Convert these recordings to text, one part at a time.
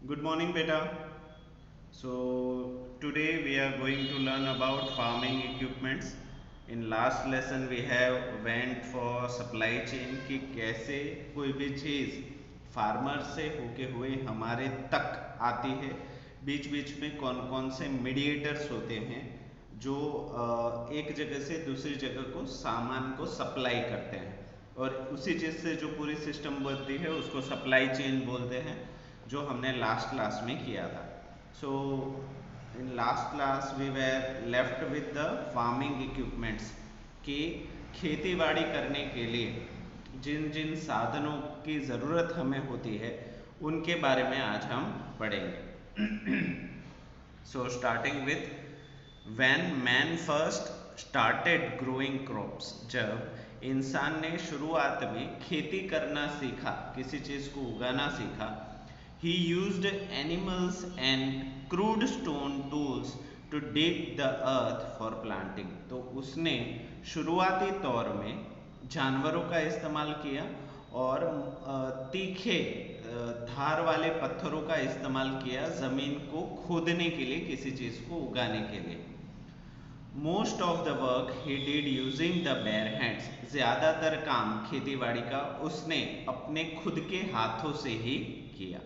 Good morning, beta. So today we are going to learn about farming equipments. In last lesson we have went for supply chain कि कैसे कोई भी चीज़ farmer से होके हुए हमारे तक आती है। बीच बीच में कौन कौन से मीडिएटर्स होते हैं जो एक जगह से दूसरी जगह को सामान को सप्लाई करते हैं, और उसी चीज़ से जो पूरी सिस्टम बनती है उसको सप्लाई चेन बोलते हैं, जो हमने लास्ट क्लास में किया था। So in last class we were left with the farming equipments कि खेती बाड़ी करने के लिए जिन जिन साधनों की ज़रूरत हमें होती है उनके बारे में आज हम पढ़ेंगे। So starting with When man first started growing crops, जब इंसान ने शुरुआत में खेती करना सीखा, किसी चीज़ को उगाना सीखा, he used animals and crude stone tools to dig the earth for planting. तो उसने शुरुआती तौर में जानवरों का इस्तेमाल किया और तीखे धार वाले पत्थरों का इस्तेमाल किया ज़मीन को खोदने के लिए, किसी चीज़ को उगाने के लिए। Most of the work he did using the bare hands, ज़्यादातर काम खेतीबाड़ी का उसने अपने खुद के हाथों से ही किया।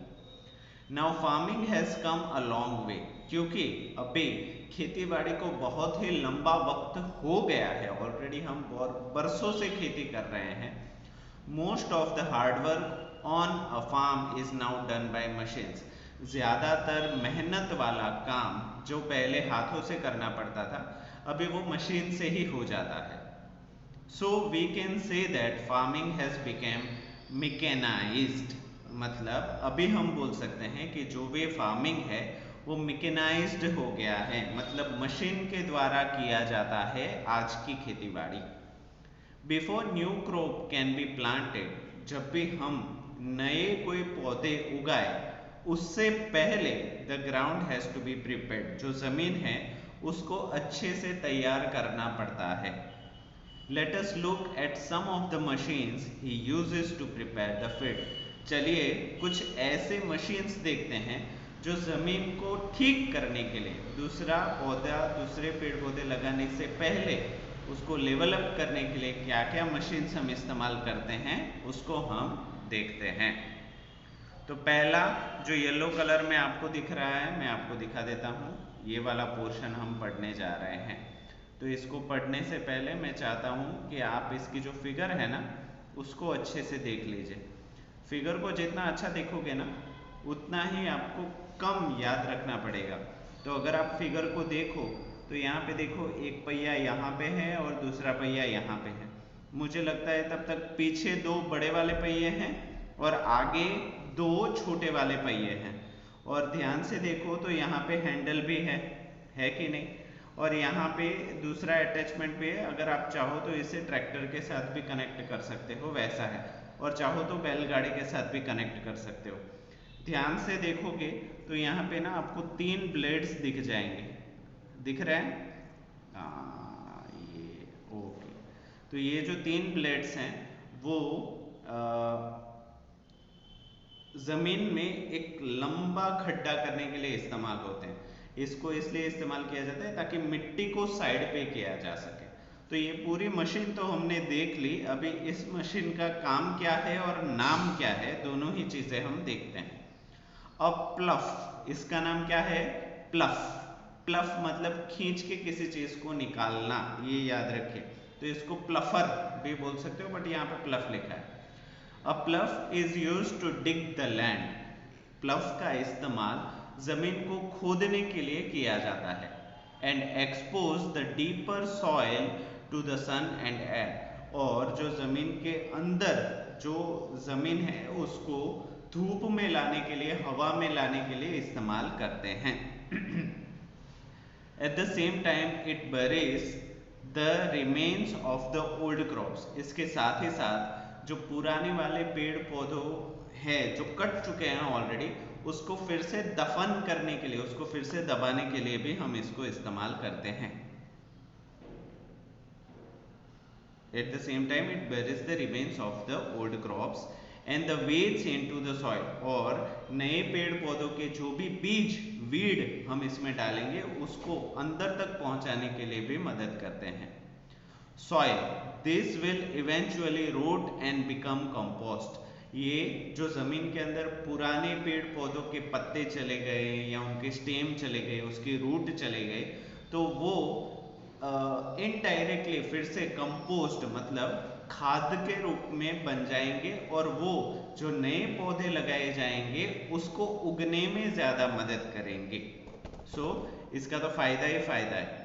Now farming has come a long way, क्योंकि अभी खेतीबाड़ी को बहुत ही लंबा वक्त हो गया है, ऑलरेडी हम बरसों से खेती कर रहे हैं। Most of the hard work on a farm is now done by machines, ज़्यादातर मेहनत वाला काम जो पहले हाथों से करना पड़ता था अभी वो मशीन से ही हो जाता है। So we can say that farming has become mechanised, मतलब अभी हम बोल सकते हैं कि जो भी फार्मिंग है वो मैकेनाइज्ड हो गया है, मतलब मशीन के द्वारा किया जाता है आज की खेतीबाड़ी। Before new crop can be planted, जब भी हम नए कोई पौधे उगाए उससे पहले the ground has to be prepared, जो ज़मीन है उसको अच्छे से तैयार करना पड़ता है। Let us look at some of the machines he uses to prepare the field, चलिए कुछ ऐसे मशीन्स देखते हैं जो ज़मीन को ठीक करने के लिए, दूसरा पौधा दूसरे पेड़ पौधे लगाने से पहले उसको लेवल अप करने के लिए क्या क्या मशीन्स हम इस्तेमाल करते हैं उसको हम देखते हैं। तो पहला जो येलो कलर में आपको दिख रहा है मैं आपको दिखा देता हूँ, ये वाला पोर्शन हम पढ़ने जा रहे हैं। तो इसको पढ़ने से पहले मैं चाहता हूँ कि आप इसकी जो फिगर है ना उसको अच्छे से देख लीजिए। फिगर को जितना अच्छा देखोगे ना उतना ही आपको कम याद रखना पड़ेगा। तो अगर आप फिगर को देखो तो यहाँ पे देखो, एक पहिया यहाँ पे है और दूसरा पहिया यहाँ पे है। मुझे लगता है तब तक पीछे दो बड़े वाले पहिए हैं और आगे दो छोटे वाले पहिए हैं। और ध्यान से देखो तो यहाँ पे हैंडल भी है कि नहीं, और यहाँ पे दूसरा अटैचमेंट भी है। अगर आप चाहो तो इसे ट्रैक्टर के साथ भी कनेक्ट कर सकते हो, वैसा है, और चाहो तो बैलगाड़ी के साथ भी कनेक्ट कर सकते हो। ध्यान से देखोगे तो यहाँ पे ना आपको 3 ब्लेड्स दिख जाएंगे, दिख रहे हैं? ये ओके। तो ये जो 3 ब्लेड्स हैं वो ज़मीन में एक लंबा खड्डा करने के लिए इस्तेमाल होते हैं। इसको इसलिए इस्तेमाल किया जाता है ताकि मिट्टी को साइड पे किया जा सके। तो ये पूरी मशीन तो हमने देख ली, अभी इस मशीन का काम क्या है और नाम क्या है दोनों ही चीज़ें हम देखते हैं। अब प्लफ, इसका नाम क्या है? प्लफ। प्लफ मतलब खींच के किसी चीज़ को निकालना, ये याद रखिए। तो इसको प्लफर भी बोल सकते हो, बट यहाँ पे प्लफ लिखा है। A plough is used to dig the land. प्लफ का इस्तेमाल जमीन को खोदने के लिए किया जाता है। And expose the deeper soil to the sun and air. और जो जमीन के अंदर जो जमीन है उसको धूप में लाने के लिए, हवा में लाने के लिए इस्तेमाल करते हैं। At the same time it buries the remains of the old crops. इसके साथ ही साथ जो पुराने वाले पेड़ पौधों है जो कट चुके हैं ऑलरेडी, उसको फिर से दफन करने के लिए, उसको फिर से दबाने के लिए भी हम इसको इस्तेमाल करते हैं। At the same time it buries the remains of the old crops and the weeds into the soil, और नए पेड़ पौधों के जो भी बीज वीड हम इसमें डालेंगे उसको अंदर तक पहुंचाने के लिए भी मदद करते हैं। Soil, this will eventually rot and become compost, ये जो जमीन के अंदर पुराने पेड़ पौधों के पत्ते चले गए या उनके स्टेम चले गए, उसके रूट चले गए, तो वो इनडायरेक्टली फिर से कंपोस्ट मतलब खाद के रूप में बन जाएंगे, और वो जो नए पौधे लगाए जाएंगे उसको उगने में ज्यादा मदद करेंगे। सो इसका तो फायदा ही फायदा है।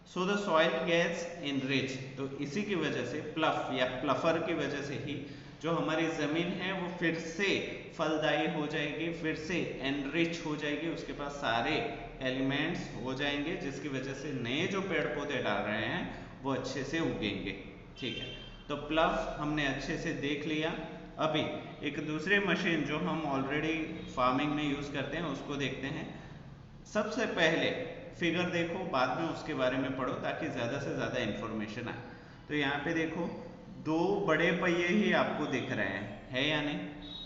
So the soil gets enrich, तो इसी की वजह से प्लफ या प्लफर की वजह से ही जो हमारी जमीन है वो फिर से फलदायी हो जाएगी, फिर से एनरिच हो जाएगी, उसके पास सारे एलिमेंट्स हो जाएंगे जिसकी वजह से नए जो पेड़ पौधे डाल रहे हैं वो अच्छे से उगेंगे। ठीक है, तो प्लफ हमने अच्छे से देख लिया। अभी एक दूसरी मशीन जो हम ऑलरेडी फार्मिंग में यूज करते हैं उसको देखते हैं। सबसे पहले फिगर देखो, बाद में उसके बारे में पढ़ो ताकि ज़्यादा से ज़्यादा इंफॉर्मेशन आए। तो यहाँ पे देखो दो बड़े पहिए ही आपको दिख रहे हैं, है या नहीं?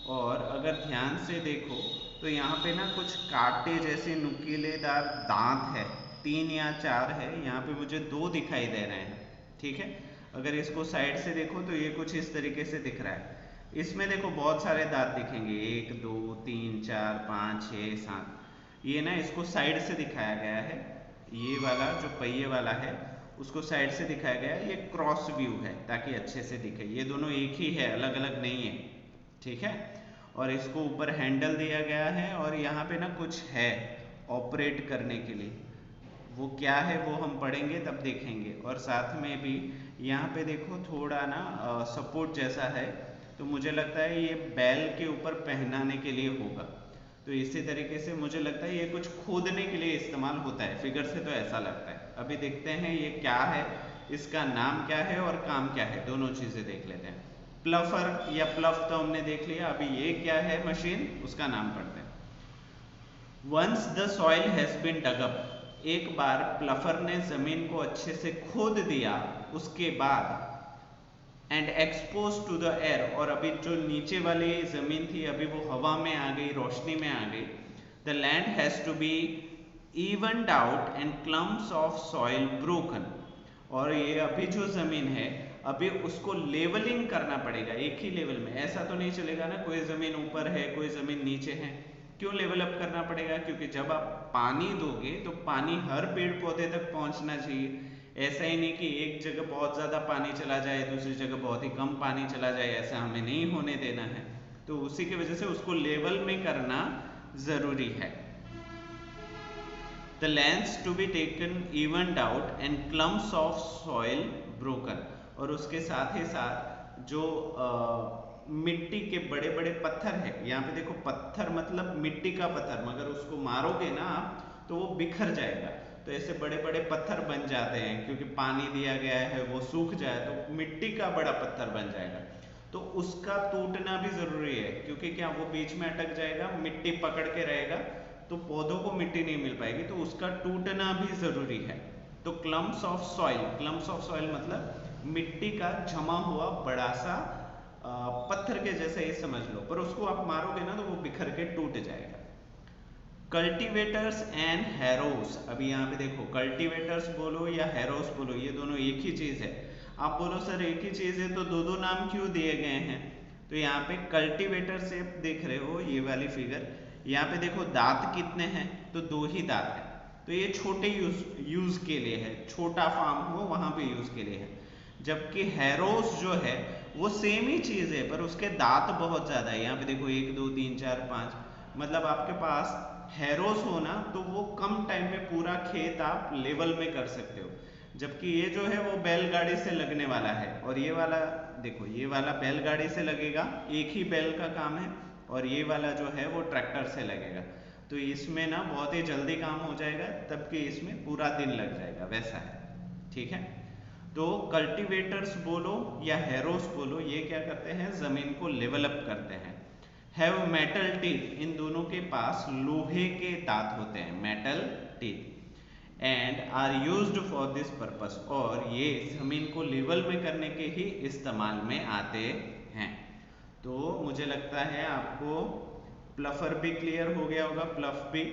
और अगर ध्यान से देखो तो यहाँ पे ना कुछ कांटे जैसे नुकीलेदार दांत है, 3 या 4 है, यहाँ पे मुझे 2 दिखाई दे रहे हैं। ठीक है, अगर इसको साइड से देखो तो ये कुछ इस तरीके से दिख रहा है। इसमें देखो बहुत सारे दांत दिखेंगे, 1 2 3 4 5 6 7, ये ना इसको साइड से दिखाया गया है। ये वाला जो पहिए वाला है उसको साइड से दिखाया गया है, ये क्रॉस व्यू है ताकि अच्छे से दिखे। ये दोनों एक ही है, अलग अलग नहीं है। ठीक है, और इसको ऊपर हैंडल दिया गया है और यहाँ पे ना कुछ है ऑपरेट करने के लिए, वो क्या है वो हम पढ़ेंगे तब देखेंगे। और साथ में भी यहाँ पे देखो थोड़ा ना सपोर्ट जैसा है, तो मुझे लगता है ये बैल के ऊपर पहनाने के लिए होगा। तो इसी तरीके से मुझे लगता है ये कुछ खोदने के लिए इस्तेमाल होता है, फिगर से तो ऐसा लगता है। अभी देखते हैं ये क्या है, इसका नाम क्या है और काम क्या है, दोनों चीजें देख लेते हैं। प्लफर या प्लफ तो हमने देख लिया, अभी ये क्या है मशीन, उसका नाम पढ़ते हैं। Once the soil has been dug up, एक बार प्लफर ने जमीन को अच्छे से खोद दिया, उसके बाद and expose to the air, और अभी जो नीचे वाली जमीन थी अभी वो हवा में आ गई, रोशनी में आ गई। The land has to be evened out and clumps of soil broken, और ये अभी जो जमीन है अभी उसको लेवलिंग करना पड़ेगा एक ही लेवल में। ऐसा तो नहीं चलेगा ना, कोई जमीन ऊपर है कोई जमीन नीचे है। क्यों लेवल अप करना पड़ेगा? क्योंकि जब आप पानी दोगे तो पानी हर पेड़ पौधे तक पहुंचना चाहिए। ऐसा ही नहीं कि एक जगह बहुत ज्यादा पानी चला जाए, दूसरी जगह बहुत ही कम पानी चला जाए, ऐसा हमें नहीं होने देना है। तो उसी की वजह से उसको लेवल में करना जरूरी है। The lands to be taken evened out and clumps of soil broken, और उसके साथ ही साथ जो मिट्टी के बड़े बड़े पत्थर है, यहाँ पे देखो पत्थर मतलब मिट्टी का पत्थर, मगर उसको मारोगे ना आप तो वो बिखर जाएगा। तो ऐसे बड़े बड़े पत्थर बन जाते हैं क्योंकि पानी दिया गया है, वो सूख जाए तो मिट्टी का बड़ा पत्थर बन जाएगा। तो उसका टूटना भी जरूरी है, क्योंकि क्या वो बीच में अटक जाएगा, मिट्टी पकड़ के रहेगा तो पौधों को मिट्टी नहीं मिल पाएगी, तो उसका टूटना भी जरूरी है। तो clumps of soil, clumps of soil मतलब मिट्टी का जमा हुआ बड़ा सा पत्थर के जैसा ही समझ लो, पर उसको आप मारोगे ना तो वो बिखर के टूट जाएगा। कल्टीवेटर्स एंड हैरोस, अभी यहाँ पे देखो कल्टीवेटर्स बोलो या हैरोस बोलो, ये दोनों एक ही चीज है। आप बोलो सर एक ही चीज है तो दो दो नाम क्यों दिए गए हैं? तो यहाँ पे कल्टीवेटर से देख रहे हो ये वाली फिगर, यहाँ पे देखो दांत कितने हैं, तो 2 ही दांत है। तो ये छोटे यूज के लिए है, छोटा फार्म हो वहां पे यूज के लिए है। जबकि हैरोस जो है वो सेम ही चीज है पर उसके दांत बहुत ज्यादा है। यहाँ पे देखो 1 2 3 4 5, मतलब आपके पास हैरोस हो ना तो वो कम टाइम में पूरा खेत आप लेवल में कर सकते हो। जबकि ये जो है वो बैलगाड़ी से लगने वाला है, और ये वाला देखो ये वाला बैलगाड़ी से लगेगा, एक ही बैल का काम है, और ये वाला जो है वो ट्रैक्टर से लगेगा। तो इसमें ना बहुत ही जल्दी काम हो जाएगा, तबकि इसमें पूरा दिन लग जाएगा, वैसा है। ठीक है, तो कल्टीवेटर्स बोलो या हैरोस बोलो, ये क्या करते हैं जमीन को लेवल अप करते हैं। हैव मेटल टीथ, इन दोनों के पास लोहे के दांत होते हैं, metal teeth, and are used for this purpose, और ये जमीन को लेवल में करने के ही इस्तेमाल में आते हैं। तो मुझे लगता है आपको प्लफर भी क्लियर हो गया होगा, प्लफ भी,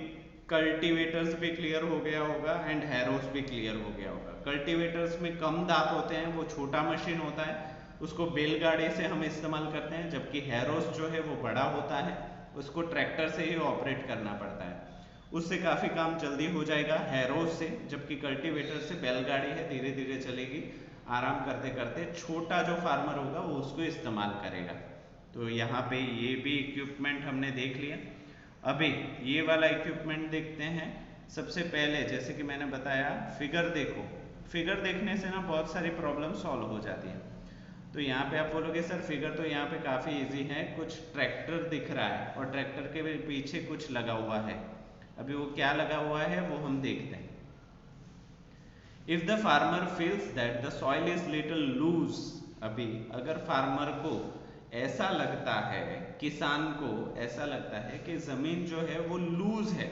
कल्टीवेटर्स भी क्लियर हो गया होगा एंड हैरोस भी क्लियर हो गया होगा। कल्टीवेटर्स में कम दांत होते हैं, वो छोटा मशीन होता है, उसको बैलगाड़ी से हम इस्तेमाल करते हैं, जबकि हैरोस जो है वो बड़ा होता है, उसको ट्रैक्टर से ही ऑपरेट करना पड़ता है। उससे काफ़ी काम जल्दी हो जाएगा हैरोस से, जबकि कल्टीवेटर से बैलगाड़ी है, धीरे धीरे चलेगी, आराम करते करते छोटा जो फार्मर होगा वो उसको इस्तेमाल करेगा। तो यहाँ पे ये भी इक्विपमेंट हमने देख लिया। अभी ये वाला इक्विपमेंट देखते हैं। सबसे पहले जैसे कि मैंने बताया, फिगर देखो, फिगर देखने से ना बहुत सारी प्रॉब्लम सॉल्व हो जाती है। तो यहाँ पे आप बोलोगे सर फिगर तो यहाँ पे काफ़ी इजी है, कुछ ट्रैक्टर दिख रहा है और ट्रैक्टर के पीछे कुछ लगा हुआ है। अभी वो क्या लगा हुआ है वो हम देखते हैं। If the farmer feels that the soil is little loose, अभी अगर फार्मर को ऐसा लगता है, किसान को ऐसा लगता है कि जमीन जो है वो लूज है,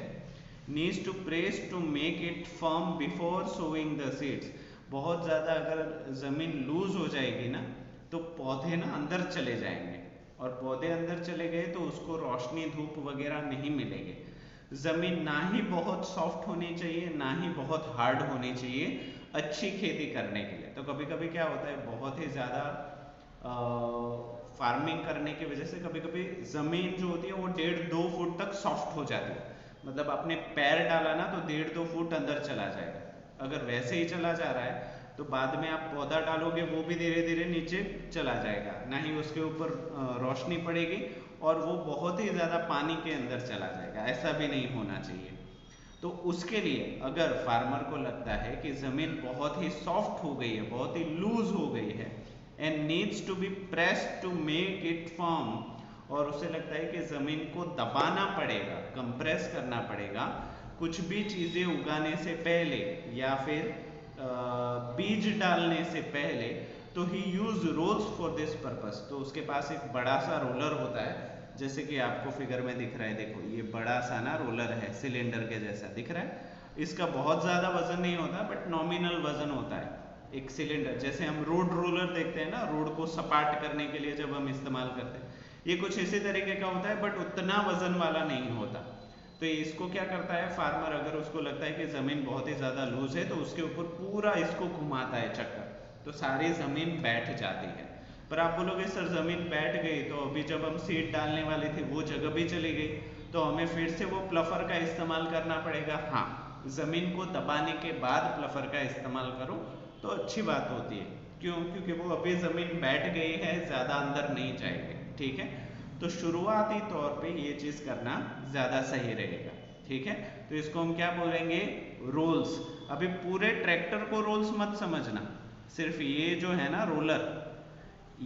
needs to press to make it firm before sowing the seeds, बहुत ज़्यादा अगर ज़मीन लूज हो जाएगी ना तो पौधे ना अंदर चले जाएंगे, और पौधे अंदर चले गए तो उसको रोशनी धूप वगैरह नहीं मिलेगी। ज़मीन ना ही बहुत सॉफ्ट होनी चाहिए ना ही बहुत हार्ड होनी चाहिए अच्छी खेती करने के लिए। तो कभी कभी क्या होता है, बहुत ही ज़्यादा फार्मिंग करने की वजह से कभी कभी ज़मीन जो होती है वो 1.5-2 फुट तक सॉफ्ट हो जाती है, मतलब आपने पैर डाला ना तो 1.5-2 फुट अंदर चला जाएगा। अगर वैसे ही चला जा रहा है तो बाद में आप पौधा डालोगे वो भी धीरे धीरे नीचे चला जाएगा, ना ही उसके ऊपर रोशनी पड़ेगी और वो बहुत ही ज़्यादा पानी के अंदर चला जाएगा। ऐसा भी नहीं होना चाहिए। तो उसके लिए अगर फार्मर को लगता है कि ज़मीन बहुत ही सॉफ्ट हो गई है, बहुत ही लूज हो गई है and needs to be pressed to make it firm, और उसे लगता है कि ज़मीन को दबाना पड़ेगा, कंप्रेस करना पड़ेगा कुछ भी चीज़ें उगाने से पहले या फिर बीज डालने से पहले, तो he use rolls for this purpose. तो उसके पास एक बड़ा सा रोलर होता है, जैसे कि आपको फिगर में दिख रहा है, देखो ये बड़ा सा ना रोलर है, सिलेंडर के जैसा दिख रहा है। इसका बहुत ज़्यादा वजन नहीं होता बट नॉमिनल वजन होता है। एक सिलेंडर, जैसे हम रोड रोलर देखते हैं ना, रोड को सपाट करने के लिए जब हम इस्तेमाल करते हैं, ये कुछ इसी तरीके का होता है बट उतना वजन वाला नहीं होता। तो इसको क्या करता है फार्मर, अगर उसको लगता है कि ज़मीन बहुत ही ज़्यादा लूज है तो उसके ऊपर पूरा इसको घुमाता है चक्कर, तो सारी ज़मीन बैठ जाती है। पर आप बोलोगे सर ज़मीन बैठ गई तो अभी जब हम सीड डालने वाले थे वो जगह भी चली गई, तो हमें फिर से वो प्लफर का इस्तेमाल करना पड़ेगा। हाँ, ज़मीन को दबाने के बाद प्लफर का इस्तेमाल करो तो अच्छी बात होती है। क्यों? क्योंकि वो अभी ज़मीन बैठ गई है, ज़्यादा अंदर नहीं जाएगी। ठीक है, तो शुरुआती तौर पे ये चीज़ करना ज़्यादा सही रहेगा। ठीक है, तो इसको हम क्या बोलेंगे, रोल्स। अभी पूरे ट्रैक्टर को रोल्स मत समझना, सिर्फ ये जो है ना रोलर,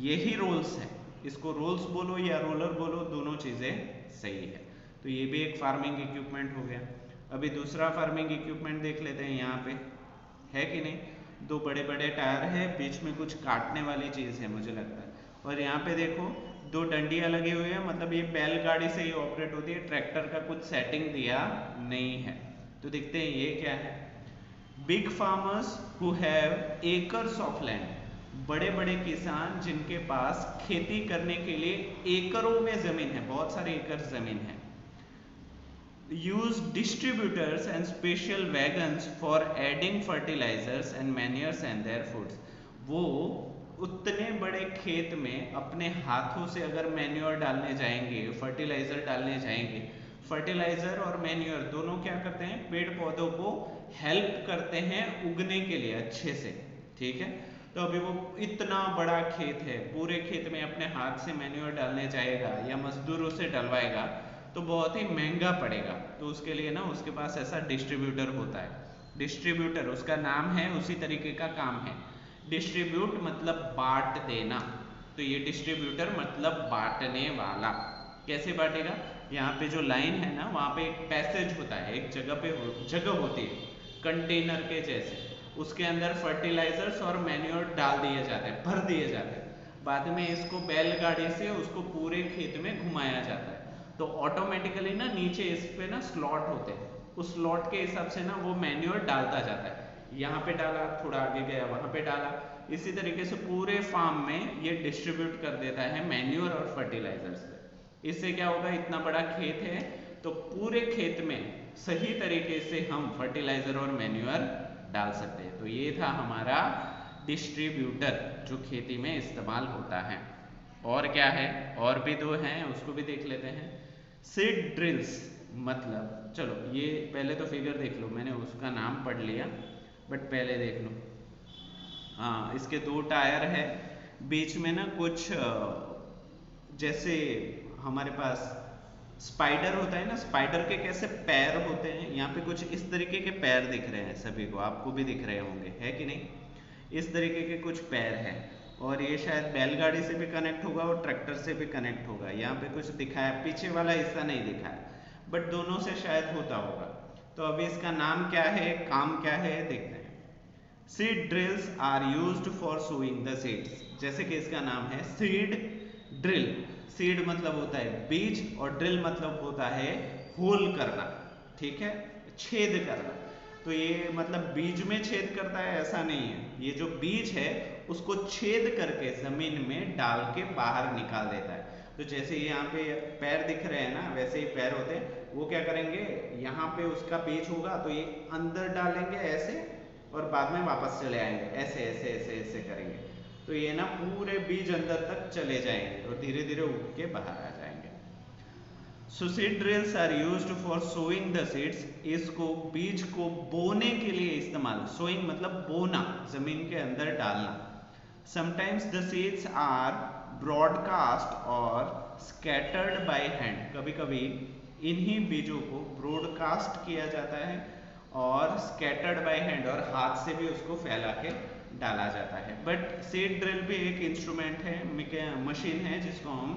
यही रोल्स है। इसको रोल्स बोलो या रोलर बोलो, दोनों चीज़ें सही है। तो ये भी एक फार्मिंग इक्विपमेंट हो गया। अभी दूसरा फार्मिंग इक्विपमेंट देख लेते हैं। यहाँ पे है कि नहीं, दो बड़े बड़े टायर है, बीच में कुछ काटने वाली चीज़ है मुझे लगता है, और यहाँ पे देखो दो डंडियाँ लगी हुई है, मतलब ये बैलगाड़ी से ही ऑपरेट होती है, ट्रैक्टर का कुछ सेटिंग दिया नहीं है। तो देखते हैं ये क्या है। Big farmers who have acres of land, बड़े बड़े किसान जिनके पास खेती करने के लिए एकड़ों में जमीन है, बहुत सारे एकड़ जमीन है, use distributors and special wagons for adding fertilizers and manures and their foods। वो उतने बड़े खेत में अपने हाथों से अगर मैन्योर डालने जाएंगे, फर्टिलाइजर डालने जाएंगे, फर्टिलाइजर और मैन्योर दोनों क्या करते हैं, पेड़ पौधों को हेल्प करते हैं उगने के लिए अच्छे से। ठीक है, तो अभी वो इतना बड़ा खेत है, पूरे खेत में अपने हाथ से मैन्योर डालने जाएगा या मजदूरों से डलवाएगा तो बहुत ही महंगा पड़ेगा। तो उसके लिए ना उसके पास ऐसा डिस्ट्रीब्यूटर होता है। डिस्ट्रीब्यूटर उसका नाम है, उसी तरीके का काम है। डिस्ट्रीब्यूट मतलब बांट देना, तो ये डिस्ट्रीब्यूटर मतलब बांटने वाला। कैसे बांटेगा, यहाँ पे जो लाइन है ना वहाँ पे एक पैसेज होता है, एक जगह पे जगह होती है कंटेनर के जैसे, उसके अंदर फर्टिलाइजर्स और मैन्योर डाल दिए जाते हैं, भर दिए जाते हैं। बाद में इसको बैलगाड़ी से उसको पूरे खेत में घुमाया जाता है। तो ऑटोमेटिकली ना नीचे इस पे ना स्लॉट होते हैं, उस स्लॉट के हिसाब से ना वो मैन्योर डालता जाता है। यहाँ पे डाला, थोड़ा आगे गया वहाँ पे डाला, इसी तरीके से पूरे फार्म में ये डिस्ट्रीब्यूट कर देता है मैन्योर और फर्टिलाइजर्स पे। इससे क्या होगा, इतना बड़ा खेत है तो पूरे खेत में सही तरीके से हम फर्टिलाइजर और मैन्योर डाल सकते हैं। तो ये था हमारा डिस्ट्रीब्यूटर जो खेती में इस्तेमाल होता है। और क्या है, और भी दो हैं, उसको भी देख लेते हैं। सीड ड्रिल्स मतलब, चलो ये पहले तो फिगर देख लो, मैंने उसका नाम पढ़ लिया बट पहले देख लो। हाँ, इसके दो टायर है, बीच में ना कुछ जैसे हमारे पास स्पाइडर होता है ना, स्पाइडर के कैसे पैर होते हैं, यहाँ पे कुछ इस तरीके के पैर दिख रहे हैं सभी को, आपको भी दिख रहे होंगे, है कि नहीं? इस तरीके के कुछ पैर हैं और ये शायद बैलगाड़ी से भी कनेक्ट होगा और ट्रैक्टर से भी कनेक्ट होगा। यहाँ पे कुछ दिखाया, पीछे वाला हिस्सा नहीं दिखाया बट दोनों से शायद होता होगा। तो अभी इसका नाम क्या है, काम क्या है, देखते हैं। Seed drills are used for sowing the seeds, जैसे कि इसका नाम है सीड ड्रिल। सीड मतलब होता है बीज और ड्रिल मतलब होता है होल करना, ठीक है, छेद करना। तो ये मतलब बीज में छेद करता है ऐसा नहीं है, ये जो बीज है उसको छेद करके जमीन में डाल के बाहर निकाल देता है। तो जैसे यहाँ पे पैर दिख रहे हैं ना, वैसे ही पैर होते हैं, वो क्या करेंगे, यहाँ पे उसका बीज होगा तो ये अंदर डालेंगे ऐसे और बाद में वापस चले आएंगे, ऐसे ऐसे ऐसे ऐसे करेंगे। तो ये ना पूरे बीज अंदर तक चले जाएंगे और धीरे धीरे उग के बाहर आ जाएंगे। So seed drills are used for sowing the seeds, इसको बीज को बोने के लिए इस्तेमाल, सोइंग मतलब बोना, जमीन के अंदर डालना। Sometimes the seeds are broadcast or scattered by hand, कभी कभी इन्हीं बीजों को ब्रॉडकास्ट किया जाता है और स्कैटर्ड बाय हैंड, और हाथ से भी उसको फैला के डाला जाता है। बट सीड ड्रिल भी एक इंस्ट्रूमेंट है, मशीन है जिसको हम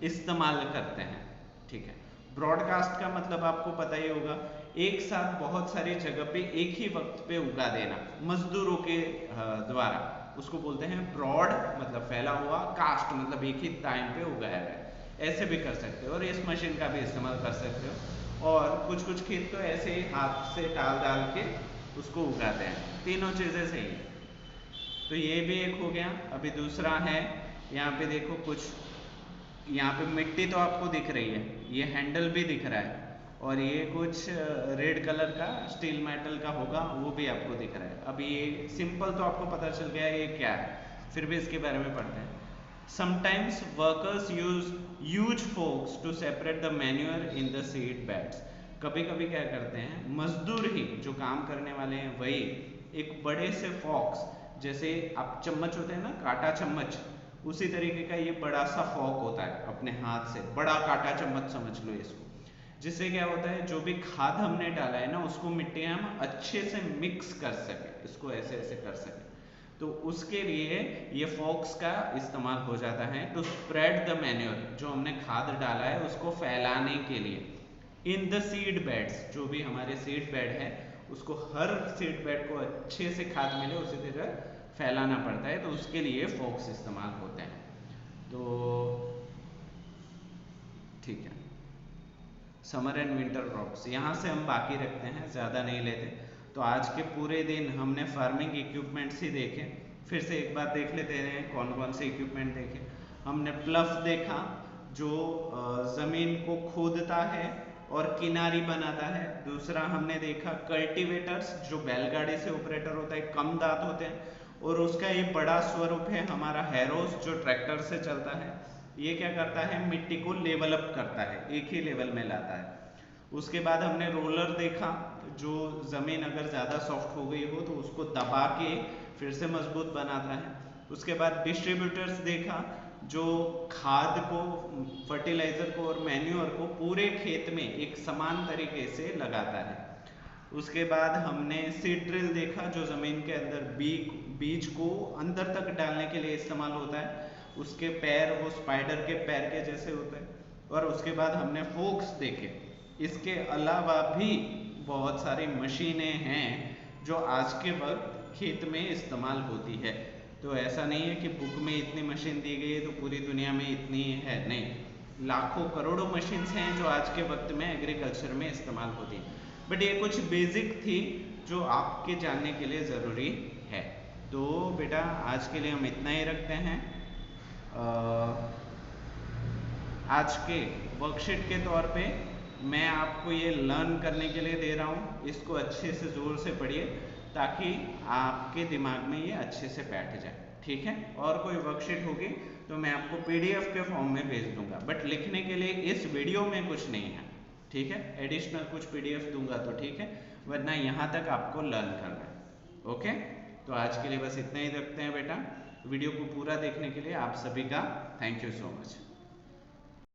इस्तेमाल करते हैं, ठीक है। ब्रॉडकास्ट का मतलब आपको पता ही होगा, एक साथ बहुत सारी जगह पे एक ही वक्त पे उगा देना मजदूरों के द्वारा, उसको बोलते हैं ब्रॉड मतलब फैला हुआ, कास्ट मतलब एक ही टाइम पे उगाया गया। ऐसे भी कर सकते हो और इस मशीन का भी इस्तेमाल कर सकते हो। और कुछ कुछ खेत तो ऐसे ही हाथ से टाल डाल के उसको उगाते हैं, तीनों चीजें सही है। तो ये भी एक हो गया। अभी दूसरा है, यहाँ पे देखो कुछ, यहाँ पे मिट्टी तो आपको दिख रही है, ये हैंडल भी दिख रहा है और ये कुछ रेड कलर का स्टील मेटल का होगा, वो भी आपको दिख रहा है। अब ये सिंपल तो आपको पता चल गया ये क्या है, फिर भी इसके बारे में पढ़ते हैं। Sometimes workers use forks to separate the manure in the seed beds, कभी कभी क्या करते हैं मजदूर ही जो काम करने वाले हैं वही एक बड़े से फॉक्स, जैसे आप चम्मच होते हैं ना, काटा चम्मच, उसी तरीके का ये बड़ा सा फॉक होता है, अपने हाथ से बड़ा काटा चम्मच समझ लो इसको। जिससे क्या होता है, जो भी खाद हमने डाला है ना उसको मिट्टी हम अच्छे से मिक्स कर सके, इसको ऐसे ऐसे कर सके। तो उसके लिए ये फॉक्स का इस्तेमाल हो जाता है टू स्प्रेड द मैन्योर, जो हमने खाद डाला है उसको फैलाने के लिए। इन द सीड बेड्स, जो भी हमारे सीड बेड है उसको हर सीड बेड को अच्छे से खाद मिले उसी तरह फैलाना पड़ता है, तो उसके लिए फोक्स इस्तेमाल होते हैं। तो ठीक है, समर एंड विंटर क्रॉप्स यहाँ से हम बाकी रखते हैं, ज़्यादा नहीं लेते। तो आज के पूरे दिन हमने फार्मिंग इक्विपमेंट्स ही देखे, फिर से एक बार देख लेते हैं कौन कौन से इक्विपमेंट देखे। हमने प्लफ देखा जो ज़मीन को खोदता है और किनारी बनाता है। दूसरा हमने देखा कल्टीवेटर्स, जो बैलगाड़ी से ऑपरेटर होता है, कम दांत होते हैं, और उसका एक बड़ा स्वरूप है हमारा हैरोज, जो ट्रैक्टर से चलता है। ये क्या करता है, मिट्टी को लेवल अप करता है, एक ही लेवल में लाता है। उसके बाद हमने रोलर देखा, जो जमीन अगर ज़्यादा सॉफ्ट हो गई हो तो उसको दबा के फिर से मजबूत बनाता है। उसके बाद डिस्ट्रीब्यूटर्स देखा, जो खाद को, फर्टिलाइजर को और मैन्योर को पूरे खेत में एक समान तरीके से लगाता है। उसके बाद हमने सीड ड्रिल देखा, जो जमीन के अंदर बीज को अंदर तक डालने के लिए इस्तेमाल होता है। उसके पैर वो स्पाइडर के पैर के जैसे होते हैं। और उसके बाद हमने फोक्स देखे। इसके अलावा भी बहुत सारी मशीनें हैं जो आज के वक्त खेत में इस्तेमाल होती है। तो ऐसा नहीं है कि बुक में इतनी मशीन दी गई है तो पूरी दुनिया में इतनी है, नहीं, लाखों करोड़ों मशीन्स हैं जो आज के वक्त में एग्रीकल्चर में इस्तेमाल होती है। बट ये कुछ बेसिक थी जो आपके जानने के लिए ज़रूरी है। तो बेटा आज के लिए हम इतना ही रखते हैं। आज के वर्कशीट के तौर पे मैं आपको ये लर्न करने के लिए दे रहा हूँ, इसको अच्छे से ज़ोर से पढ़िए ताकि आपके दिमाग में ये अच्छे से बैठ जाए, ठीक है। और कोई वर्कशीट होगी तो मैं आपको पीडीएफ के फॉर्म में भेज दूंगा, बट लिखने के लिए इस वीडियो में कुछ नहीं है, ठीक है। एडिशनल कुछ पीडीएफ दूंगा तो ठीक है, वरना यहाँ तक आपको लर्न करना है। ओके, तो आज के लिए बस इतना ही रखते हैं बेटा। वीडियो को पूरा देखने के लिए आप सभी का थैंक यू सो मच।